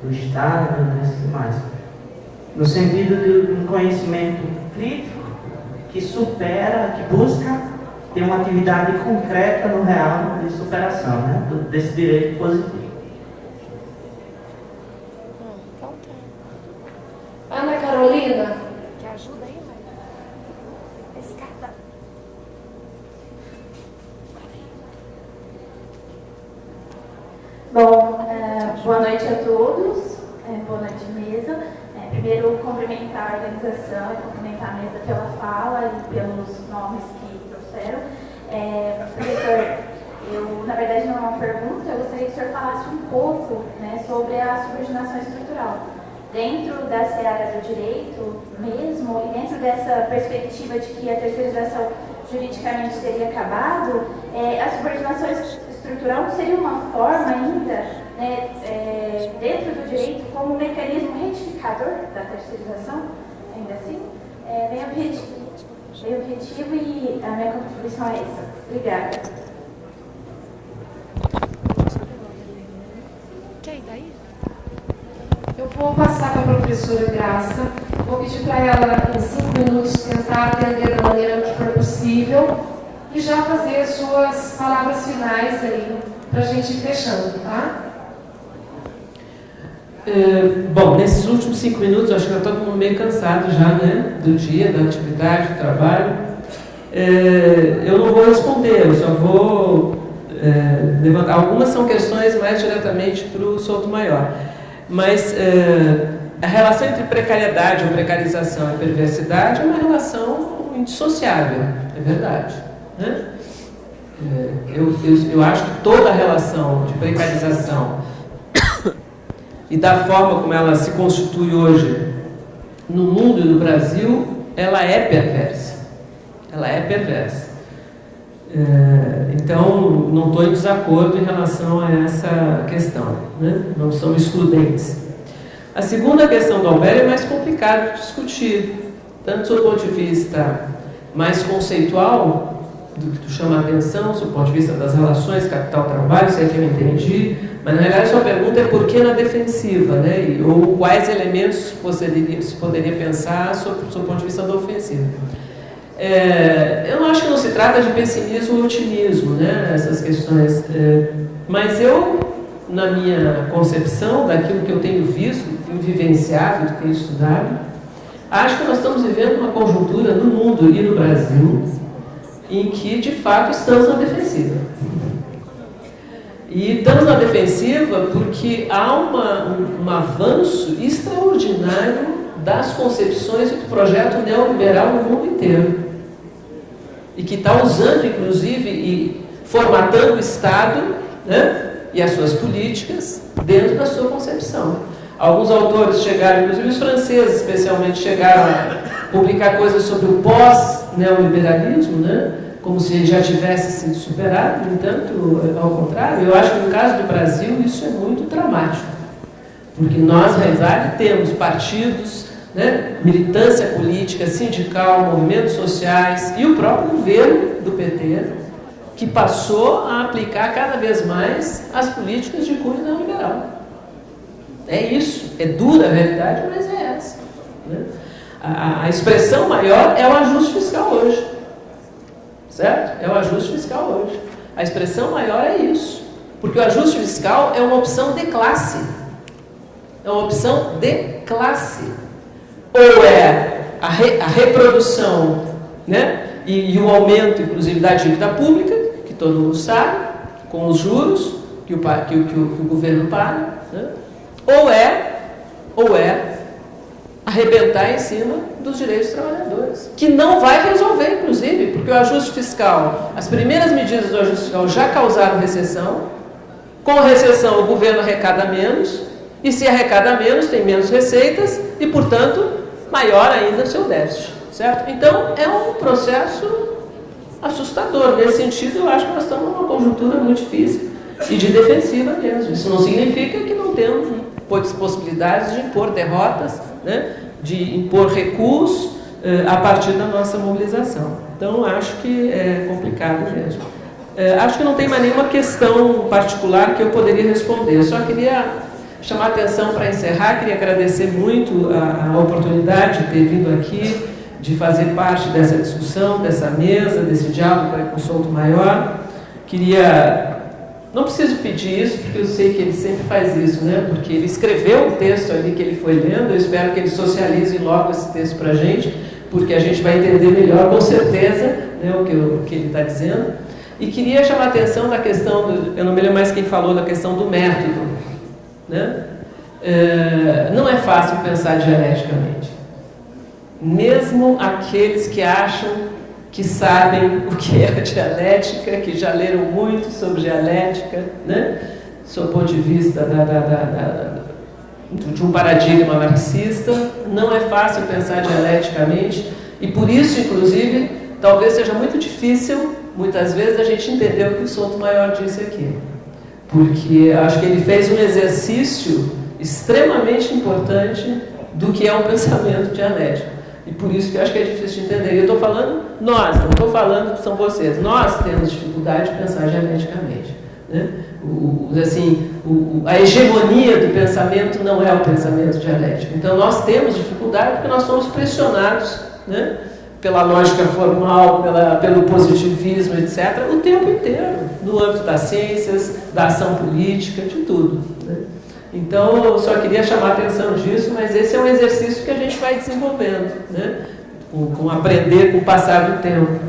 do Estado e tudo mais. No sentido de um conhecimento crítico que supera, que busca ter uma atividade concreta no real de superação, né, desse direito positivo. Ana Carolina. Que ajuda aí, vai. Escada. Bom, boa noite a todos, boa noite mesa. Primeiro, cumprimentar a organização e cumprimentar a mesa pela fala e pelos nomes que trouxeram. Professor, na verdade não é uma pergunta, eu gostaria que o senhor falasse um pouco, né, sobre a subordinação estrutural. Dentro da seara do direito mesmo, e dentro dessa perspectiva de que a terceirização juridicamente teria acabado, a subordinação estrutural seria uma forma ainda, né, dentro do direito, como um mecanismo retificador da terceirização, ainda assim? Bem objetivo e a minha contribuição é essa. Obrigada. Quer ir daí? Eu vou passar para a professora Graça, vou pedir para ela, em 5 minutos, tentar atender da maneira que for possível e já fazer as suas palavras finais aí, para a gente ir fechando, tá? Bom, nesses últimos 5 minutos, acho que está todo mundo meio cansado já, né? Do dia, da atividade, do trabalho. Eu não vou responder, eu só vou levantar. Algumas são questões mais diretamente para o Soutomaior. Mas a relação entre precariedade ou precarização e perversidade é uma relação indissociável, é verdade. Né? Eu acho que toda a relação de precarização e da forma como ela se constitui hoje no mundo e no Brasil, ela é perversa. Ela é perversa. Então, não estou em desacordo em relação a essa questão, né? Não são excludentes. A segunda questão do Albério é mais complicada de discutir, tanto do ponto de vista mais conceitual, do que tu chama a atenção, do ponto de vista das relações capital-trabalho, se é que eu entendi, mas na realidade a sua pergunta é por que na defensiva, né? Ou quais elementos se poderia pensar sobre o ponto de vista da ofensiva. Eu não acho que não se trata de pessimismo ou otimismo, né, essas questões, mas eu, na minha concepção daquilo que eu tenho visto, tenho vivenciado, tenho estudado, acho que nós estamos vivendo uma conjuntura no mundo e no Brasil em que, de fato, estamos na defensiva. E estamos na defensiva porque há um avanço extraordinário das concepções do projeto neoliberal no mundo inteiro. E que está usando, inclusive, e formatando o Estado, né, e as suas políticas dentro da sua concepção. Alguns autores chegaram, inclusive os franceses especialmente, chegaram a publicar coisas sobre o pós-neoliberalismo, né, como se ele já tivesse sido superado. No entanto, ao contrário, eu acho que no caso do Brasil isso é muito dramático. Porque nós, na verdade, temos partidos, né, militância política, sindical, movimentos sociais e o próprio governo do PT, que passou a aplicar cada vez mais as políticas de cunho neoliberal. É isso, é dura a realidade, mas é essa. Né? A expressão maior é o ajuste fiscal hoje. Certo? É o ajuste fiscal hoje. A expressão maior é isso. Porque o ajuste fiscal é uma opção de classe. É uma opção de classe. Ou é a reprodução, né, e o aumento, inclusive, da dívida pública, que todo mundo sabe, com os juros que o governo paga, né? Ou é arrebentar em cima dos direitos dos trabalhadores, que não vai resolver, inclusive, porque o ajuste fiscal, as primeiras medidas do ajuste fiscal já causaram recessão, Com recessão, o governo arrecada menos, e se arrecada menos, tem menos receitas, e, portanto, maior ainda o seu déficit, certo? Então, é um processo assustador. Nesse sentido, eu acho que nós estamos numa conjuntura muito difícil e de defensiva mesmo. Isso não significa que não temos possibilidades de impor derrotas, né? De impor recuos a partir da nossa mobilização. Então, acho que é complicado mesmo. Acho que não tem mais nenhuma questão particular que eu poderia responder. Eu só queria chamar a atenção para encerrar, queria agradecer muito a oportunidade de ter vindo aqui, de fazer parte dessa discussão, dessa mesa, desse diálogo para com o Souto Maior. Queria... Não preciso pedir isso, porque eu sei que ele sempre faz isso, né? Porque ele escreveu o texto ali que ele foi lendo, eu espero que ele socialize logo esse texto para a gente, porque a gente vai entender melhor, com certeza, né, o que ele está dizendo. E queria chamar a atenção da questão, eu não me lembro mais quem falou, da questão do método, né? Não é fácil pensar dialeticamente. Mesmo aqueles que acham que sabem o que é a dialética, que já leram muito sobre dialética, né? Sob o ponto de vista de um paradigma marxista, não é fácil pensar dialeticamente, e por isso, inclusive, talvez seja muito difícil, muitas vezes, a gente entender o que o Souto Maior disse aqui. Porque acho que ele fez um exercício extremamente importante do que é um pensamento dialético. E por isso que eu acho que é difícil de entender. Eu estou falando nós, não estou falando que são vocês. Nós temos dificuldade de pensar dialeticamente, né? A hegemonia do pensamento não é o pensamento dialético. Então nós temos dificuldade porque nós somos pressionados, né, pela lógica formal, pelo positivismo, etc., o tempo inteiro, no âmbito das ciências, da ação política, de tudo, né? Então, eu só queria chamar a atenção disso, mas esse é um exercício que a gente vai desenvolvendo, né? Com aprender com o passar do tempo.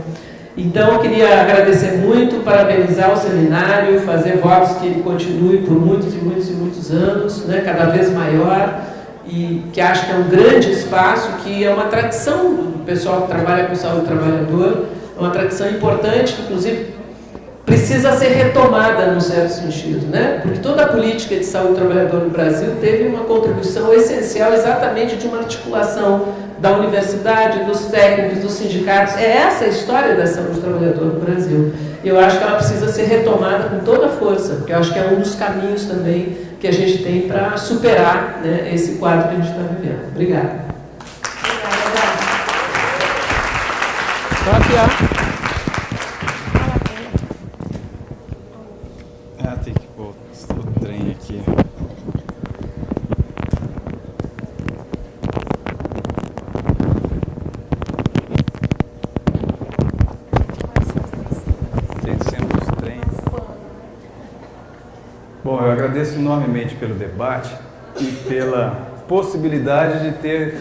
Então, eu queria agradecer muito, parabenizar o seminário, fazer votos que ele continue por muitos e muitos e muitos anos, né? Cada vez maior, e que acho que é um grande espaço, que é uma tradição do pessoal que trabalha com saúde do trabalhador, é uma tradição importante, que, inclusive, precisa ser retomada num certo sentido, né? Porque toda a política de saúde do trabalhador no Brasil teve uma contribuição essencial exatamente de uma articulação da universidade, dos técnicos, dos sindicatos. É essa a história da saúde do trabalhador no Brasil. E eu acho que ela precisa ser retomada com toda a força, porque eu acho que é um dos caminhos também que a gente tem para superar, né, esse quadro que a gente está vivendo. Obrigada. Tem que pôr o trem aqui. Bom, eu agradeço enormemente pelo debate e pela possibilidade de ter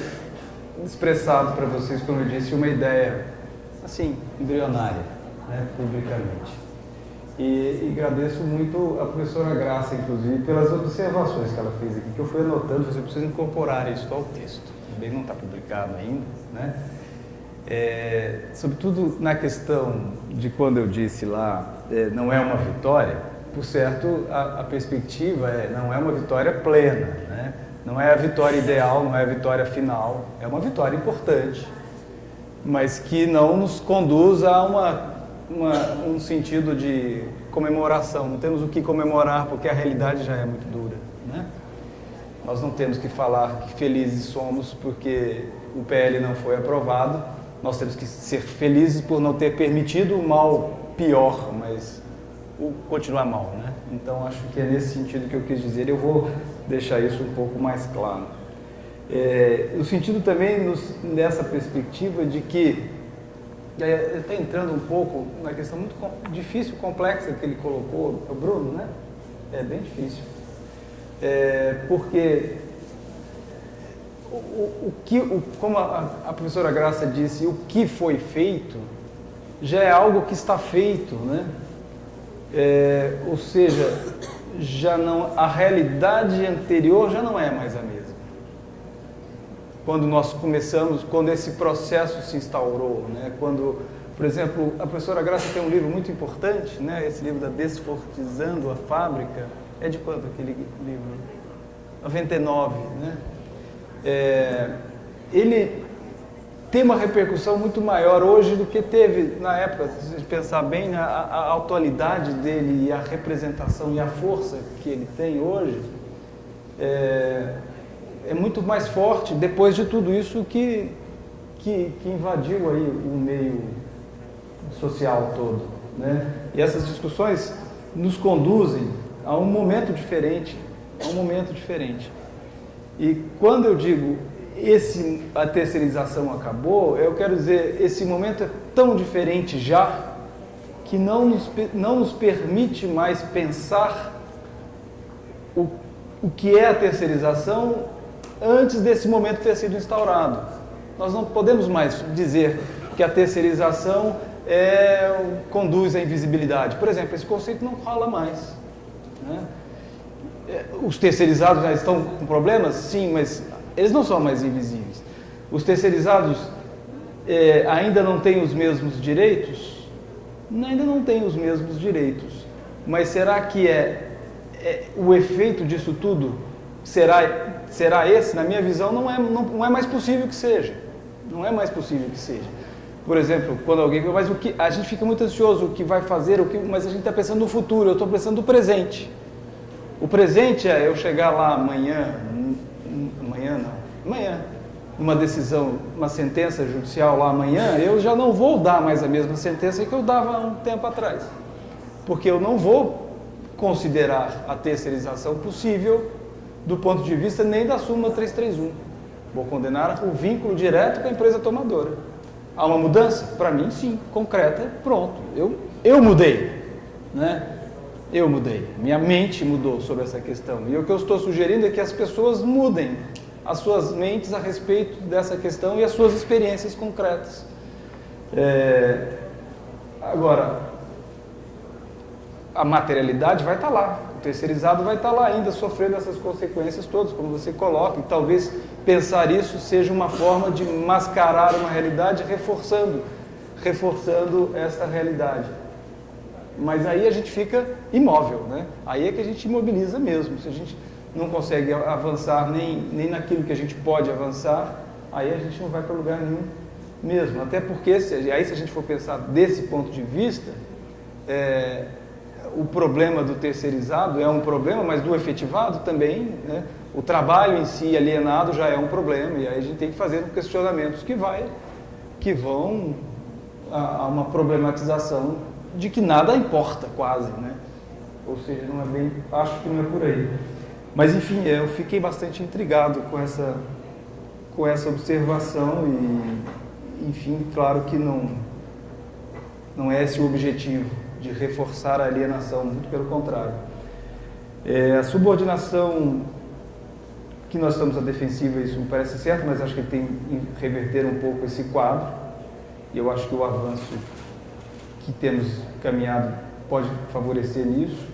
expressado para vocês, como eu disse, uma ideia, assim, embrionária, né, publicamente. E agradeço muito a professora Graça, inclusive, pelas observações que ela fez aqui, que eu fui anotando. Você precisa incorporar isso ao texto, também não está publicado ainda, né? Sobretudo na questão de quando eu disse lá, não é uma vitória, por certo, a perspectiva não é uma vitória plena, né? Não é a vitória ideal, não é a vitória final, é uma vitória importante, mas que não nos conduz a um sentido de comemoração. Não temos o que comemorar porque a realidade já é muito dura, né? Nós não temos que falar que felizes somos porque o PL não foi aprovado. Nós temos que ser felizes por não ter permitido o mal pior, mas continuar mal, né? Então acho que é nesse sentido que eu quis dizer. Eu vou deixar isso um pouco mais claro. No sentido também nessa perspectiva de que está entrando um pouco na questão muito difícil, complexa que ele colocou, o Bruno, né? É bem difícil. Porque como a professora Graça disse, o que foi feito já é algo que está feito, né? Ou seja, a realidade anterior já não é mais a mesma. Quando nós começamos, quando esse processo se instaurou, né? Quando, por exemplo, a professora Graça tem um livro muito importante, né? Esse livro da Desfortizando a Fábrica, É de quando aquele livro? 99, né? Ele tem uma repercussão muito maior hoje do que teve na época. Se a gente pensar bem, né, a atualidade dele e a representação e a força que ele tem hoje é muito mais forte depois de tudo isso que invadiu aí o meio social todo, né? E essas discussões nos conduzem a um momento diferente, E quando eu digo a terceirização acabou, eu quero dizer, esse momento é tão diferente já que não nos permite mais pensar o que é a terceirização antes desse momento ter sido instaurado. Nós não podemos mais dizer que a terceirização conduz à invisibilidade. Por exemplo, esse conceito não rola mais, né? Os terceirizados estão com problemas? Sim, mas eles não são mais invisíveis. Os terceirizados ainda não têm os mesmos direitos? Ainda não têm os mesmos direitos. Mas será que o efeito disso tudo será esse? Na minha visão, não é mais possível que seja. Não é mais possível que seja. Por exemplo, quando alguém... Mas a gente fica muito ansioso, o que vai fazer, mas a gente está pensando no futuro, eu estou pensando no presente. O presente é eu chegar lá amanhã, numa decisão, uma sentença judicial lá amanhã, eu já não vou dar mais a mesma sentença que eu dava há um tempo atrás. Porque eu não vou considerar a terceirização possível do ponto de vista nem da súmula 331. Vou condenar o vínculo direto com a empresa tomadora. Há uma mudança? Para mim, sim, concreta, pronto. Eu mudei, né? Eu mudei. Minha mente mudou sobre essa questão. E o que eu estou sugerindo é que as pessoas mudem as suas mentes a respeito dessa questão e as suas experiências concretas. Agora, a materialidade vai estar lá. O terceirizado vai estar lá ainda sofrendo essas consequências todas, como você coloca. E talvez pensar isso seja uma forma de mascarar uma realidade, reforçando essa realidade. Mas aí a gente fica imóvel, né? Aí é que a gente imobiliza mesmo. Se a gente não consegue avançar nem naquilo que a gente pode avançar, aí a gente não vai para lugar nenhum mesmo. Até porque, se a gente for pensar desse ponto de vista, o problema do terceirizado é um problema, mas do efetivado também, né? O trabalho em si alienado já é um problema, e aí a gente tem que fazer questionamentos que vão a uma problematização de que nada importa quase, né? Ou seja, não é bem, acho que não é por aí. Mas enfim, eu fiquei bastante intrigado com essa observação e, enfim, claro que não é esse o objetivo de reforçar a alienação, muito pelo contrário. A subordinação que nós estamos à defensiva, isso me parece certo, mas acho que tem que reverter um pouco esse quadro, e eu acho que o avanço que temos caminhado pode favorecer nisso.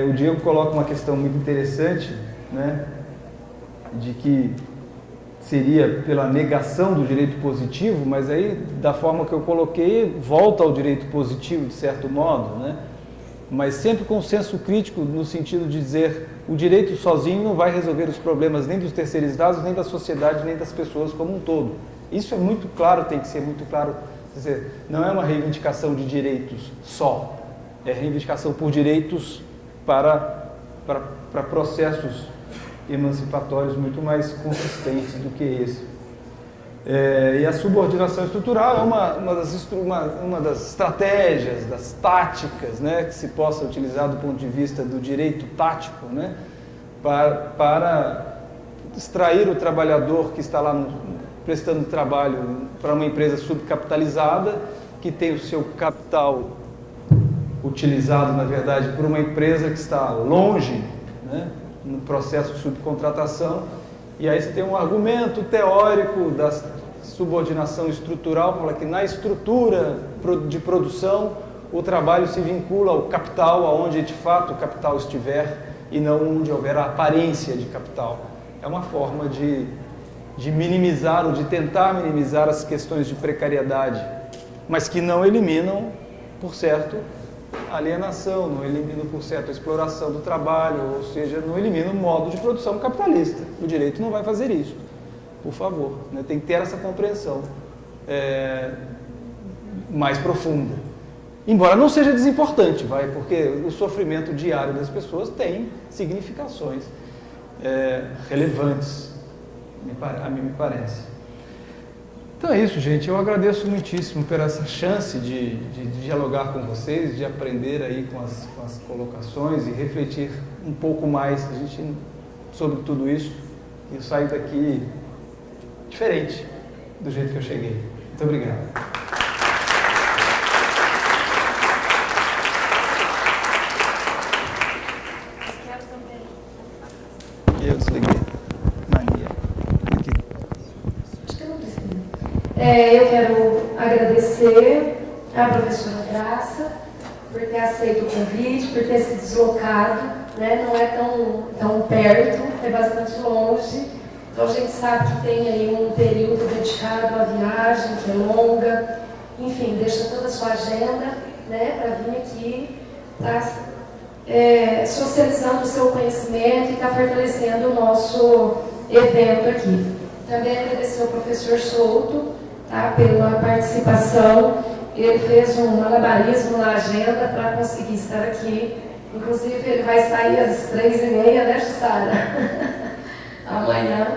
O Diego coloca uma questão muito interessante, né, de que seria pela negação do direito positivo, mas aí, da forma que eu coloquei, volta ao direito positivo, de certo modo, né? Mas sempre com senso crítico, no sentido de dizer o direito sozinho não vai resolver os problemas nem dos terceirizados, nem da sociedade, nem das pessoas como um todo. Isso é muito claro, tem que ser muito claro. Quer dizer, não é uma reivindicação de direitos só, é reivindicação por direitos para processos emancipatórios muito mais consistentes do que esse. E a subordinação estrutural é uma das estratégias, das táticas, né, que se possa utilizar do ponto de vista do direito tático, né, para extrair o trabalhador que está lá prestando trabalho para uma empresa subcapitalizada, que tem o seu capital utilizado, na verdade, por uma empresa que está longe, né, no processo de subcontratação, e aí você tem um argumento teórico da subordinação estrutural, fala que na estrutura de produção o trabalho se vincula ao capital, aonde de fato o capital estiver, e não onde houver a aparência de capital. É uma forma de minimizar ou de tentar minimizar as questões de precariedade, mas que não eliminam, por certo, a alienação, não elimina por certo a exploração do trabalho, ou seja, não elimina o modo de produção capitalista. O direito não vai fazer isso, por favor, né? Tem que ter essa compreensão mais profunda. Embora não seja desimportante, porque o sofrimento diário das pessoas tem significações relevantes, a mim me parece. Então é isso, gente. Eu agradeço muitíssimo por essa chance de dialogar com vocês, de aprender aí com as colocações e refletir um pouco mais sobre tudo isso. E eu saio daqui diferente do jeito que eu cheguei. Muito obrigado. Eu desliguei. Eu quero agradecer à professora Graça por ter aceito o convite, por ter se deslocado, né? Não é tão perto, é bastante longe. Então a gente sabe que tem aí um período dedicado à viagem, que é longa. Enfim, deixa toda a sua agenda, né, para vir aqui, tá, socializando o seu conhecimento e tá fortalecendo o nosso evento aqui. Também agradecer ao professor Souto, tá, pela participação. Ele fez um malabarismo na agenda para conseguir estar aqui. Inclusive, ele vai sair às 3h30, né, Jussara? Amanhã.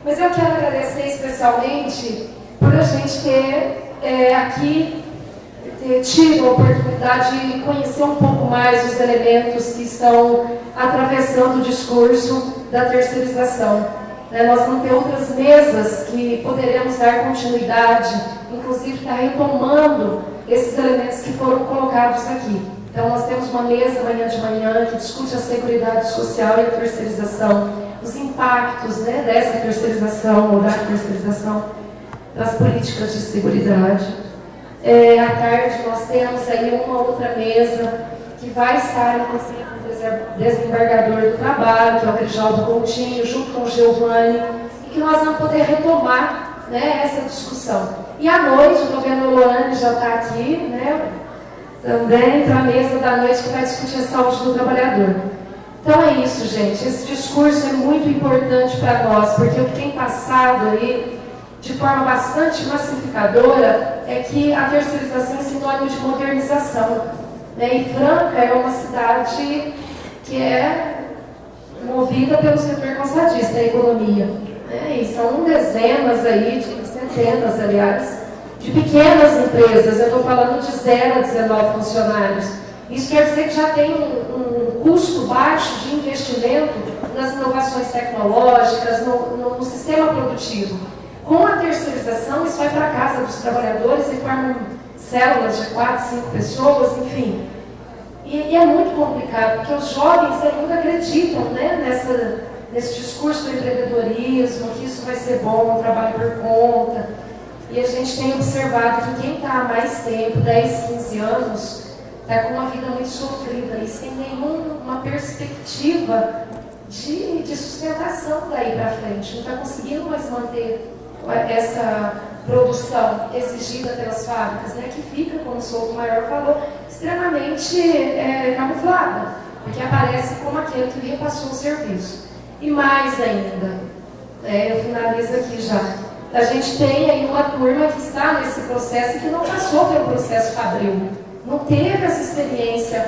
Mas eu quero agradecer especialmente por a gente ter aqui tido a oportunidade de conhecer um pouco mais os elementos que estão atravessando o discurso da terceirização. Nós vamos ter outras mesas que poderemos dar continuidade, inclusive está retomando esses elementos que foram colocados aqui. Então, nós temos uma mesa amanhã de manhã que discute a seguridade social e a terceirização, os impactos, né, dessa terceirização ou da terceirização das políticas de seguridade. À tarde, nós temos aí uma outra mesa que vai estar, inclusive, o desembargador do trabalho, que é o Grijaldo Coutinho, junto com o Giovanni, e que nós vamos poder retomar, né, essa discussão. E à noite, eu estou vendo o Loane já está aqui, né, também para a mesa da noite que vai discutir a saúde do trabalhador. Então é isso, gente. Esse discurso é muito importante para nós, porque o que tem passado aí, de forma bastante massificadora, é que a terceirização é sinônimo de modernização. E Franca é uma cidade que é movida pelo setor calçadista, a economia. E são dezenas aí, centenas, aliás, de pequenas empresas. Eu estou falando de 0 a 19 funcionários. Isso quer dizer que já tem um custo baixo de investimento nas inovações tecnológicas, no sistema produtivo. Com a terceirização, isso vai para a casa dos trabalhadores e formam células de 4, 5 pessoas, enfim. E é muito complicado, porque os jovens ainda acreditam, né, nesse discurso do empreendedorismo, que isso vai ser bom, trabalho por conta. E a gente tem observado que quem está há mais tempo, 10, 15 anos, está com uma vida muito sofrida e sem nenhuma perspectiva de sustentação daí para frente. Não está conseguindo mais manter essa produção exigida pelas fábricas, né, que fica, como o Souto Maior falou, extremamente camuflada, porque aparece como aquele que repassou o serviço. E mais ainda, eu finalizo aqui já, a gente tem aí uma turma que está nesse processo e que não passou pelo processo fabril, não teve essa experiência,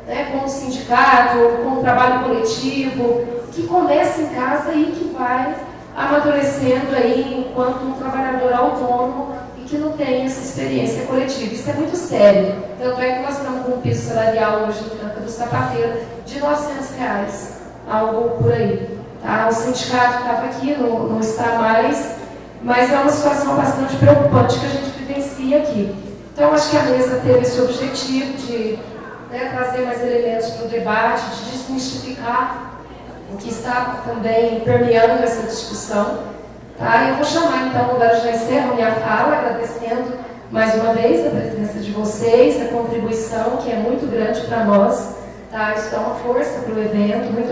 né, com o sindicato, com o trabalho coletivo, que começa em casa e que vai amadurecendo aí enquanto um trabalhador autônomo e que não tem essa experiência coletiva. Isso é muito sério. Tanto é que nós estamos com um piso salarial hoje em Franca do Sapateiro de R$900, algo por aí. Tá? O sindicato estava aqui, não está mais, mas é uma situação bastante preocupante que a gente vivencia aqui. Então, acho que a mesa teve esse objetivo de, né, trazer mais elementos para o debate, de desmistificar o que está também permeando essa discussão. Tá? Eu vou chamar, então, agora já encerro minha fala, agradecendo mais uma vez a presença de vocês, a contribuição que é muito grande para nós. Tá? Isso dá uma força para o evento. Muito